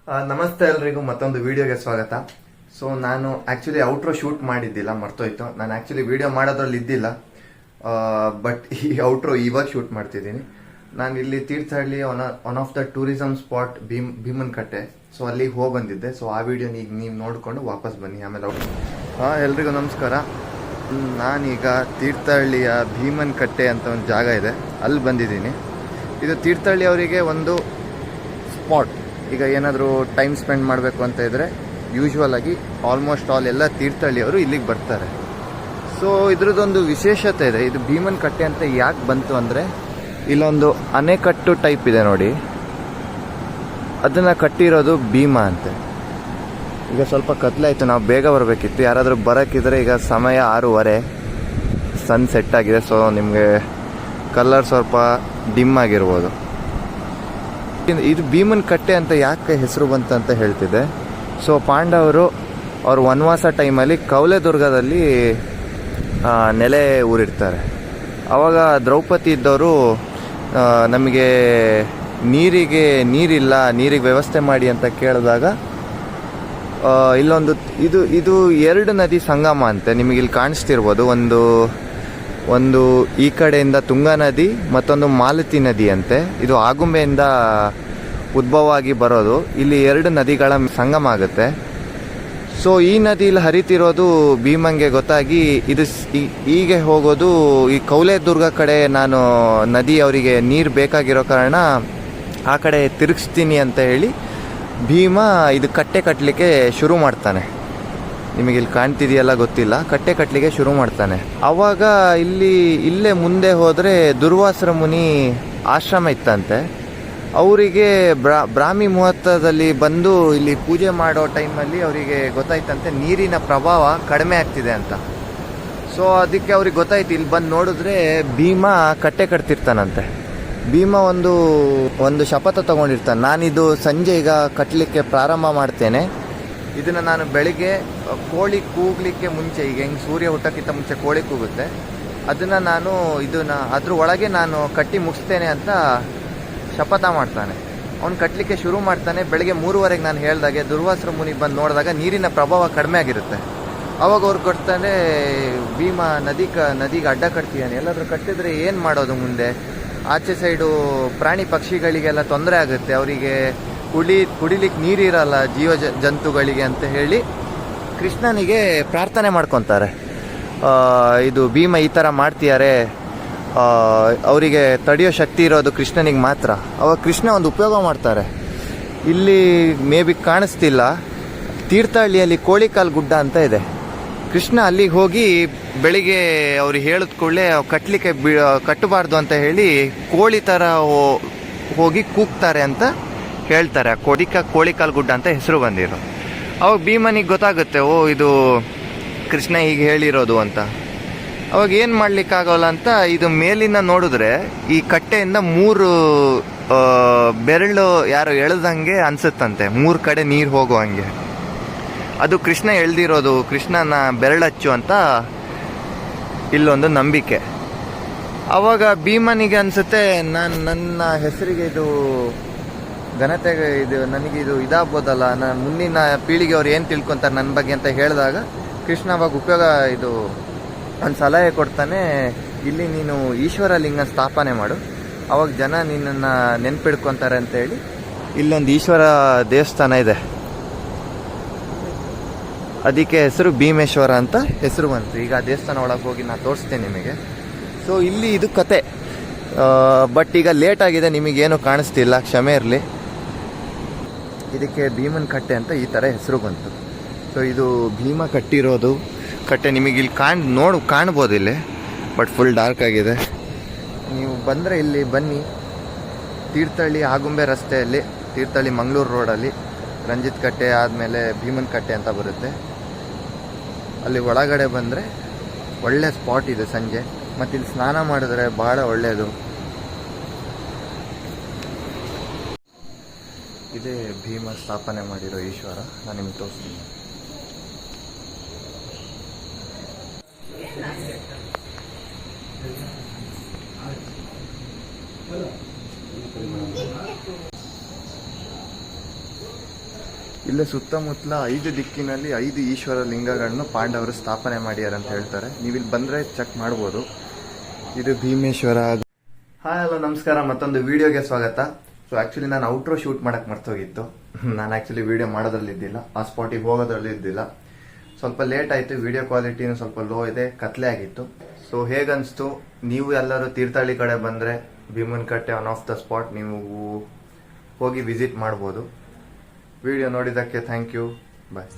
ನಮಸ್ತೆ ಎಲ್ರಿಗೂ ಮತ್ತೊಂದು ವಿಡಿಯೋಗೆ ಸ್ವಾಗತ. ಸೊ ನಾನು ಆಕ್ಚುಲಿ ಔಟ್ರೋ ಶೂಟ್ ಮಾಡಿದ್ದಿಲ್ಲ, ಮರ್ತೋಯ್ತು. ನಾನು ಆಕ್ಚುಲಿ ವಿಡಿಯೋ ಮಾಡೋದ್ರಲ್ಲಿ ಇದ್ದಿಲ್ಲ, ಬಟ್ ಈ ಔಟ್ರೋ ಇವಾಗ ಶೂಟ್ ಮಾಡ್ತಿದ್ದೀನಿ. ನಾನು ಇಲ್ಲಿ Thirthahalli one of the tourism spot Bheeman Katte. So ಅಲ್ಲಿಗೆ ಹೋಗಿ ಬಂದಿದ್ದೆ. ಸೊ ಆ ವಿಡಿಯೋ ಈಗ ನೀವು ನೋಡಿಕೊಂಡು ವಾಪಸ್ ಬನ್ನಿ. ಆಮೇಲೆ ಎಲ್ರಿಗೂ ನಮಸ್ಕಾರ. ನಾನೀಗ ತೀರ್ಥಹಳ್ಳಿಯ ಭೀಮನ್ ಕಟ್ಟೆ ಅಂತ ಒಂದು ಜಾಗ ಇದೆ, ಅಲ್ಲಿ ಬಂದಿದ್ದೀನಿ. ಇದು ತೀರ್ಥಹಳ್ಳಿ ಅವರಿಗೆ ಒಂದು ಸ್ಪಾಟ್. ಈಗ ಏನಾದರೂ ಟೈಮ್ ಸ್ಪೆಂಡ್ ಮಾಡಬೇಕು ಅಂತ ಇದ್ದರೆ ಯೂಶ್ವಲ್ ಆಗಿ ಆಲ್ಮೋಸ್ಟ್ ಆಲ್ ಎಲ್ಲ ತೀರ್ಥಹಳ್ಳಿಯವರು ಇಲ್ಲಿಗೆ ಬರ್ತಾರೆ. ಸೊ ಇದ್ರದ್ದೊಂದು ವಿಶೇಷತೆ ಇದೆ. ಇದು ಭೀಮನ್ ಕಟ್ಟೆ ಅಂತ ಯಾಕೆ ಬಂತು ಅಂದರೆ, ಇಲ್ಲೊಂದು ಅಣೆಕಟ್ಟು ಟೈಪ್ ಇದೆ ನೋಡಿ, ಅದನ್ನು ಕಟ್ಟಿರೋದು ಭೀಮ ಅಂತೆ. ಈಗ ಸ್ವಲ್ಪ ಕತ್ಲಾಯಿತು, ನಾವು ಬೇಗ ಬರಬೇಕಿತ್ತು. ಯಾರಾದರೂ ಬರೋಕ್ಕಿದ್ರೆ ಈಗ ಸಮಯ 6:30, ಸನ್ ಸೆಟ್ ಆಗಿದೆ. ಸೊ ನಿಮಗೆ ಕಲರ್ ಸ್ವಲ್ಪ ಡಿಮ್ ಆಗಿರ್ಬೋದು. ಇದು ಭೀಮನ್ ಕಟ್ಟೆ ಅಂತ ಯಾಕೆ ಹೆಸರು ಬಂತಂತ ಹೇಳ್ತಿದ್ದೆ. ಸೊ ಪಾಂಡವರು ಅವ್ರ ವನವಾಸ ಟೈಮಲ್ಲಿ ಕೌಲೆದುರ್ಗದಲ್ಲಿ ನೆಲೆ ಊರಿರ್ತಾರೆ. ಆವಾಗ ದ್ರೌಪದಿ ಇದ್ದವರು ನಮಗೆ ನೀರಿಗೆ ವ್ಯವಸ್ಥೆ ಮಾಡಿ ಅಂತ ಕೇಳಿದಾಗ ಇಲ್ಲೊಂದು ಇದು 2 ನದಿ ಸಂಗಮ ಅಂತೆ. ನಿಮಗೆ ಇಲ್ಲಿ ಕಾಣಿಸ್ತಿರ್ಬೋದು, ಒಂದು ಈ ಕಡೆಯಿಂದ ತುಂಗಾ ನದಿ, ಮತ್ತೊಂದು ಮಾಲತಿ ನದಿ ಅಂತೆ. ಇದು ಆಗುಂಬೆಯಿಂದ ಉದ್ಭವ ಆಗಿ ಬರೋದು. ಇಲ್ಲಿ 2 ನದಿಗಳ ಸಂಗಮ ಆಗುತ್ತೆ. ಸೊ ಈ ನದಿಯಲ್ಲಿ ಹರಿತಿರೋದು ಭೀಮಂಗೆ ಗೊತ್ತಾಗಿ ಇದು ಹೀಗೆ ಹೋಗೋದು ಈ ಕೌಲೆದುರ್ಗ ಕಡೆ, ನಾನು ನದಿ ಅವರಿಗೆ ನೀರು ಬೇಕಾಗಿರೋ ಕಾರಣ ಆ ಕಡೆ ತಿರುಗಿಸ್ತೀನಿ ಅಂತ ಹೇಳಿ ಭೀಮ ಇದು ಕಟ್ಟೆ ಕಟ್ಟಲಿಕ್ಕೆ ಶುರು ಮಾಡ್ತಾನೆ. ನಿಮಗೆ ಇಲ್ಲಿ ಕಾಣ್ತಿದೆಯಲ್ಲ ಗೊತ್ತಿಲ್ಲ, ಕಟ್ಟೆ ಕಟ್ಟಲಿಕ್ಕೆ ಶುರು ಮಾಡ್ತಾನೆ. ಆವಾಗ ಇಲ್ಲೇ ಮುಂದೆ ಹೋದರೆ ದುರ್ವಾಸರ ಮುನಿ ಆಶ್ರಮ ಇತ್ತಂತೆ. ಅವರಿಗೆ ಬ್ರಾಹ್ಮಿ ಮುಹೂರ್ತದಲ್ಲಿ ಬಂದು ಇಲ್ಲಿ ಪೂಜೆ ಮಾಡೋ ಟೈಮಲ್ಲಿ ಅವರಿಗೆ ಗೊತ್ತಾಯ್ತಂತೆ ನೀರಿನ ಪ್ರಭಾವ ಕಡಿಮೆ ಆಗ್ತಿದೆ ಅಂತ. ಸೊ ಅದಕ್ಕೆ ಅವ್ರಿಗೆ ಗೊತ್ತಾಯ್ತು. ಇಲ್ಲಿ ಬಂದು ನೋಡಿದ್ರೆ ಭೀಮ ಕಟ್ಟೆ ಕಟ್ತಿರ್ತಾನಂತೆ. ಭೀಮ ಒಂದು ಶಪಥ ತಗೊಂಡಿರ್ತಾನೆ, ನಾನಿದು ಸಂಜೆ ಈಗ ಕಟ್ಟಲಿಕ್ಕೆ ಪ್ರಾರಂಭ ಮಾಡ್ತೇನೆ. ಇದನ್ನು ನಾನು ಬೆಳಿಗ್ಗೆ ಕೋಳಿ ಕೂಗಲಿಕ್ಕೆ ಮುಂಚೆ, ಈಗ ಹೆಂಗೆ ಸೂರ್ಯ ಹುಟ್ಟಕ್ಕಿಂತ ಮುಂಚೆ ಕೋಳಿ ಕೂಗುತ್ತೆ, ಅದ್ರ ಒಳಗೆ ನಾನು ಕಟ್ಟಿ ಮುಗಿಸ್ತೇನೆ ಅಂತ ಶಪಥ ಮಾಡ್ತಾನೆ. ಅವ್ನು ಕಟ್ಟಲಿಕ್ಕೆ ಶುರು ಮಾಡ್ತಾನೆ. ಬೆಳಗ್ಗೆ 3:30 ನಾನು ಹೇಳ್ದಾಗೆ ದುರ್ವಾಸರ ಮುನಿ ಬಂದು ನೋಡಿದಾಗ ನೀರಿನ ಪ್ರಭಾವ ಕಡಿಮೆ ಆಗಿರುತ್ತೆ. ಅವಾಗ ಅವ್ರು ಕಟ್ತಾನೆ, ಭೀಮ ನದಿಗೆ ಅಡ್ಡ ಕಟ್ತೀಯಾನೆ, ಎಲ್ಲಾದರೂ ಕಟ್ಟಿದ್ರೆ ಏನು ಮಾಡೋದು ಮುಂದೆ? ಆಚೆ ಸೈಡು ಪ್ರಾಣಿ ಪಕ್ಷಿಗಳಿಗೆಲ್ಲ ತೊಂದರೆ ಆಗುತ್ತೆ, ಅವರಿಗೆ ಕುಡಿಲಿಕ್ಕೆ ನೀರಿರಲ್ಲ ಜಂತುಗಳಿಗೆ ಅಂತ ಹೇಳಿ ಕೃಷ್ಣನಿಗೆ ಪ್ರಾರ್ಥನೆ ಮಾಡ್ಕೊತಾರೆ. ಇದು ಭೀಮ ಈ ಥರ ಮಾಡ್ತಿದ್ದಾರೆ, ಅವರಿಗೆ ತಡೆಯೋ ಶಕ್ತಿ ಇರೋದು ಕೃಷ್ಣನಿಗೆ ಮಾತ್ರ. ಅವಾಗ ಕೃಷ್ಣ ಒಂದು ಉಪಯೋಗ ಮಾಡ್ತಾರೆ. ಇಲ್ಲಿ ಮೇ ಬಿ ಕಾಣಿಸ್ತಿಲ್ಲ, ತೀರ್ಥಹಳ್ಳಿಯಲ್ಲಿ ಕೋಳಿಕಾಲ್ ಗುಡ್ಡ ಅಂತ ಇದೆ. ಕೃಷ್ಣ ಅಲ್ಲಿಗೆ ಹೋಗಿ ಬೆಳಿಗ್ಗೆ ಅವ್ರು ಹೇಳಿದ ಕೂಡಲೇ ಕಟ್ಟಬಾರ್ದು ಅಂತ ಹೇಳಿ ಕೋಳಿ ಥರ ಹೋಗಿ ಕೂಗ್ತಾರೆ ಅಂತ ಹೇಳ್ತಾರೆ. ಕೋಳಿಕಾಲ್ ಗುಡ್ಡ ಅಂತ ಹೆಸರು ಬಂದಿರೋ. ಅವಾಗ ಭೀಮನಿಗೆ ಗೊತ್ತಾಗುತ್ತೆ, ಇದು ಕೃಷ್ಣ ಹೀಗೆ ಹೇಳಿರೋದು ಅಂತ. ಅವಾಗ ಏನು ಮಾಡ್ಲಿಕ್ಕಾಗಲ್ಲ ಅಂತ ಇದು ಮೇಲಿನ ನೋಡಿದ್ರೆ ಈ ಕಟ್ಟೆಯಿಂದ 3 ಬೆರಳು ಯಾರೋ ಎಳೆದಂಗೆ ಅನ್ಸುತ್ತಂತೆ, 3 ಕಡೆ ನೀರು ಹೋಗೋ ಹಂಗೆ. ಅದು ಕೃಷ್ಣ ಎಳ್ದಿರೋದು, ಕೃಷ್ಣನ ಬೆರಳಚ್ಚು ಅಂತ ಇಲ್ಲೊಂದು ನಂಬಿಕೆ. ಅವಾಗ ಭೀಮನಿಗೆ ಅನ್ಸುತ್ತೆ, ನನ್ನ ಹೆಸರಿಗೆ ಇದು ಘನತೆಗೆ ನನಗೆ ಇದಾಗ್ಬೋದಲ್ಲ, ನಾನು ಮುಂದಿನ ಪೀಳಿಗೆ ಅವ್ರು ಏನು ತಿಳ್ಕೊತಾರೆ ನನ್ನ ಬಗ್ಗೆ ಅಂತ ಹೇಳಿದಾಗ ಕೃಷ್ಣ ಅವಾಗ ಒಂದು ಸಲಹೆ ಕೊಡ್ತಾನೆ, ಇಲ್ಲಿ ನೀನು ಈಶ್ವರ ಲಿಂಗ ಸ್ಥಾಪನೆ ಮಾಡು, ಅವಾಗ ಜನ ನಿನ್ನನ್ನು ನೆನ್ಪಿಡ್ಕೊತಾರೆ ಅಂತೇಳಿ ಇಲ್ಲೊಂದು ಈಶ್ವರ ದೇವಸ್ಥಾನ ಇದೆ. ಅದಕ್ಕೆ ಹೆಸರು ಭೀಮೇಶ್ವರ ಅಂತ ಹೆಸರು ಬಂತು. ಈಗ ಆ ದೇವಸ್ಥಾನ ಒಳಗೆ ಹೋಗಿ ನಾನು ತೋರಿಸ್ತೇನೆ ನಿಮಗೆ. ಸೊ ಇಲ್ಲಿ ಇದು ಕತೆ. ಬಟ್ ಈಗ ಲೇಟ್ ಆಗಿದೆ, ನಿಮಗೇನು ಕಾಣಿಸ್ತಿಲ್ಲ, ಕ್ಷಮೆ ಇರಲಿ. ಇದಕ್ಕೆ ಭೀಮನ್ ಕಟ್ಟೆ ಅಂತ ಈ ಥರ ಹೆಸರು ಬಂತು. ಸೊ ಇದು ಭೀಮ ಕಟ್ಟಿರೋದು ಕಟ್ಟೆ. ನಿಮಗೆ ಇಲ್ಲಿ ಕಾಣ್ಬೋದು ಇಲ್ಲಿ, ಬಟ್ ಫುಲ್ ಡಾರ್ಕ್ ಆಗಿದೆ. ನೀವು ಬಂದರೆ ಇಲ್ಲಿ ಬನ್ನಿ, ತೀರ್ಥಹಳ್ಳಿ ಆಗುಂಬೆ ರಸ್ತೆಯಲ್ಲಿ, ತೀರ್ಥಹಳ್ಳಿ ಮಂಗಳೂರು ರೋಡಲ್ಲಿ ರಂಜಿತ್ ಕಟ್ಟೆ ಆದಮೇಲೆ ಭೀಮನ್ ಕಟ್ಟೆ ಅಂತ ಬರುತ್ತೆ. ಅಲ್ಲಿ ಒಳಗಡೆ ಬಂದರೆ ಒಳ್ಳೆ ಸ್ಪಾಟ್ ಇದೆ ಸಂಜೆ. ಮತ್ತು ಇಲ್ಲಿ ಸ್ನಾನ ಮಾಡಿದ್ರೆ ಭಾಳ ಒಳ್ಳೆಯದು. ಇದೇ ಭೀಮ ಸ್ಥಾಪನೆ ಮಾಡಿರೋ ಈಶ್ವರ. ನಾನು ನಿಮ್ಗೆ ತೋರಿಸ್ತೀನಿ. ಇಲ್ಲೇ ಸುತ್ತಮುತ್ತಲ 5 ದಿಕ್ಕಿನಲ್ಲಿ 5 ಈಶ್ವರ ಲಿಂಗಗಳನ್ನು ಪಾಂಡವರು ಸ್ಥಾಪನೆ ಮಾಡ್ಯಾರ ಅಂತ ಹೇಳ್ತಾರೆ. ನೀವಿಲ್ಲಿ ಬಂದರೆ ಚೆಕ್ ಮಾಡ್ಬೋದು. ಇದು ಭೀಮೇಶ್ವರ. ಹಾಯ್ ಹಲೋ ನಮಸ್ಕಾರ, ಮತ್ತೊಂದು ವಿಡಿಯೋಗೆ ಸ್ವಾಗತ. ಸೊ ಆ್ಯಕ್ಚುಲಿ ನಾನು ಔಟ್ರೋ ಶೂಟ್ ಮಾಡಕ್ಕೆ ಮರ್ತೋಗಿತ್ತು. ನಾನು ಆ್ಯಕ್ಚುಲಿ ವಿಡಿಯೋ ಮಾಡೋದ್ರಲ್ಲಿ ಇದ್ದಿಲ್ಲ, ಆ ಸ್ಪಾಟಿಗೆ ಹೋಗೋದ್ರಲ್ಲಿ ಇದ್ದಿಲ್ಲ. ಸ್ವಲ್ಪ ಲೇಟ್ ಆಯಿತು, ವಿಡಿಯೋ ಕ್ವಾಲಿಟಿನೂ ಸ್ವಲ್ಪ ಲೋ ಇದೆ, ಕತ್ಲೆ ಆಗಿತ್ತು. ಸೊ ಹೇಗನ್ನಿಸ್ತು? ನೀವು ಎಲ್ಲರೂ ತೀರ್ಥಹಳ್ಳಿ ಕಡೆ ಬಂದರೆ Bhimanakatte one of the spot, ನೀವು ಹೋಗಿ ವಿಸಿಟ್ ಮಾಡ್ಬೋದು. ವಿಡಿಯೋ ನೋಡಿದ್ದಕ್ಕೆ ಥ್ಯಾಂಕ್ ಯು, ಬಾಯ್.